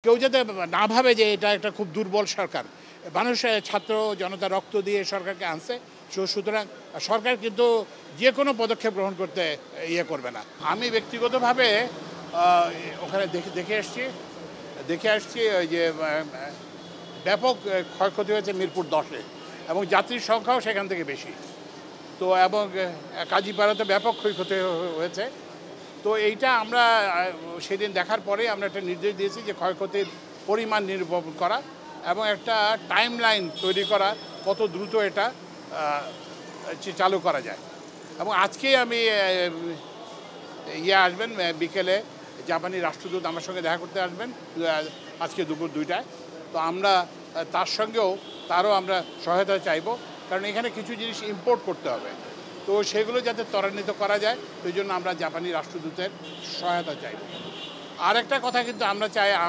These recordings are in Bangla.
কেউ যাতে না ভাবে যে এটা একটা খুব দুর্বল সরকার। মানুষ ছাত্র জনতা রক্ত দিয়ে সরকারকে আনছে। সুতরাং সরকার কিন্তু যে কোনো পদক্ষেপ গ্রহণ করতে করবে না। আমি ব্যক্তিগতভাবে ওখানে দেখে আসছি ওই যে ব্যাপক ক্ষয়ক্ষতি হয়েছে মিরপুর 10-এ এবং যাত্রীর সংখ্যাও সেখান থেকে বেশি। তো এবং কাজীপাড়াতে ব্যাপক ক্ষয়ক্ষতি হয়েছে। তো এইটা আমরা সেদিন দেখার পরে আমরা একটা নির্দেশ দিয়েছি যে ক্ষয়ক্ষতির পরিমাণ নিরূপণ করা এবং একটা টাইম লাইন তৈরি করা কত দ্রুত এটা চালু করা যায়। এবং আজকেই আমি আসবেন বিকেলে জাপানি রাষ্ট্রদূত আমার সঙ্গে দেখা করতে আসবেন আজকে দুপুর 2টায়। তো আমরা তারও আমরা সহায়তা চাইব, কারণ এখানে কিছু জিনিস ইম্পোর্ট করতে হবে। তো সেগুলো যাতে ত্বরান্বিত করা যায় সেই জন্য আমরা জাপানি রাষ্ট্রদূতের সহায়তা চাইব। আর একটা কথা কিন্তু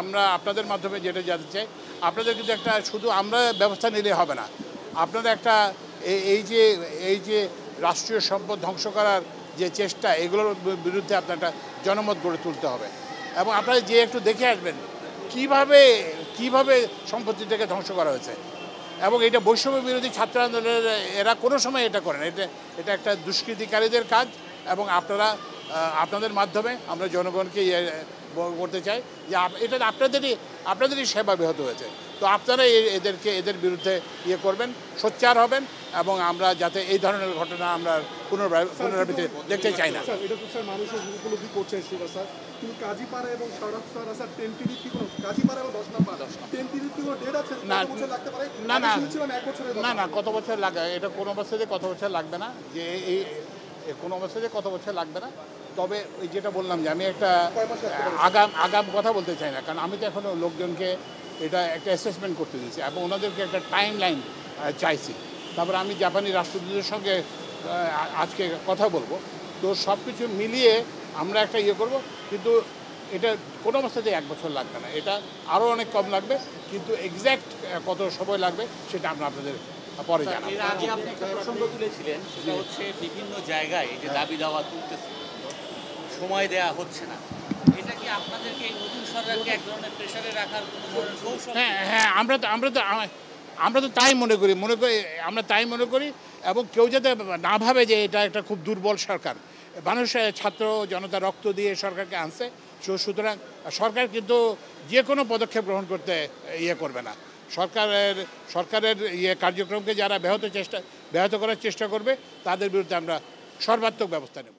আমরা আপনাদের মাধ্যমে যেটা জানতে চাই, আপনাদের কিন্তু একটা শুধু আমরা ব্যবস্থা নিলে হবে না। আপনাদের একটা এই যে রাষ্ট্রীয় সম্পদ ধ্বংস করার যে চেষ্টা, এগুলোর বিরুদ্ধে আপনার একটা জনমত গড়ে তুলতে হবে এবং আপনারা যে একটু দেখে আসবেন কিভাবে সম্পত্তিটাকে ধ্বংস করা হয়েছে। এবং এটা বৈষম্য বিরোধী ছাত্র আন্দোলনের এরা কোনো সময় এটা করেন, এটা একটা দুষ্কৃতিকারীদের কাজ। এবং আপনাদের মাধ্যমে আমরা জনগণকে করতে চাই যে এটা আপনাদেরই সেবা ব্যাহত হয়েছে। তো আপনারা এদের বিরুদ্ধে করবেন, সোচ্চার হবেন এবং আমরা যাতে এই ধরনের ঘটনা আমরা পুনরাবৃত্তি দেখতে চাই না। এটা তো স্যার মানুষ উপলব্ধি করছে সেটা স্যার, কিন্তু কাজীপাড়া এবং সারা স্যার টেন্টিভির কি কোনো কাজীপাড়া এবং 10 নম্বর টেন্টিভির কি কোনো ডেট আছে? লাগতে পারে না কত বছর লাগে এটা কোনো অবস্থাতে কত বছর লাগবে না, যে এই কোনো অবস্থাতে কত বছর লাগবে না। তবে ওই যেটা বললাম যে আমি একটা আগাম কথা বলতে চাই না, কারণ আমি তো এখনও লোকজনকে এটা একটা অ্যাসেসমেন্ট করতে দিয়েছি এবং ওনাদেরকে একটা টাইম লাইন চাইছি। তারপর আমি জাপানি রাষ্ট্রদূতের সঙ্গে আজকে কথা বলবো। তো সব কিছু মিলিয়ে আমরা একটা করব, কিন্তু এটা কোনো অবস্থাতেই 1 বছর লাগবে না, এটা আরও অনেক কম লাগবে। কিন্তু এক্স্যাক্ট কত সময় লাগবে সেটা আমরা আপনাদের পরে জানাবো। এর আগে আপনি একটা প্রসঙ্গ তুলেছিলেন, সেটা হচ্ছে বিভিন্ন জায়গায় এই যে দাবি দাওয়া তুলতেছে, সময় দেওয়া হচ্ছে না। এটা কি আপনাদেরকে এই নতুন সরকারকে এক ধরনের প্রেসারে রাখার কোনো ধরনের কৌশল? হ্যাঁ আমরা তো তাই মনে করি আমরা তাই মনে করি। এবং কেউ যাতে না ভাবে যে এটা একটা খুব দুর্বল সরকার। মানুষ ছাত্র জনতা রক্ত দিয়ে সরকারকে আনছে। সুতরাং সরকার কিন্তু যে কোনো পদক্ষেপ গ্রহণ করতে করবে না। সরকারের কার্যক্রমকে যারা ব্যাহত করার চেষ্টা করবে তাদের বিরুদ্ধে আমরা সর্বাত্মক ব্যবস্থা নেব।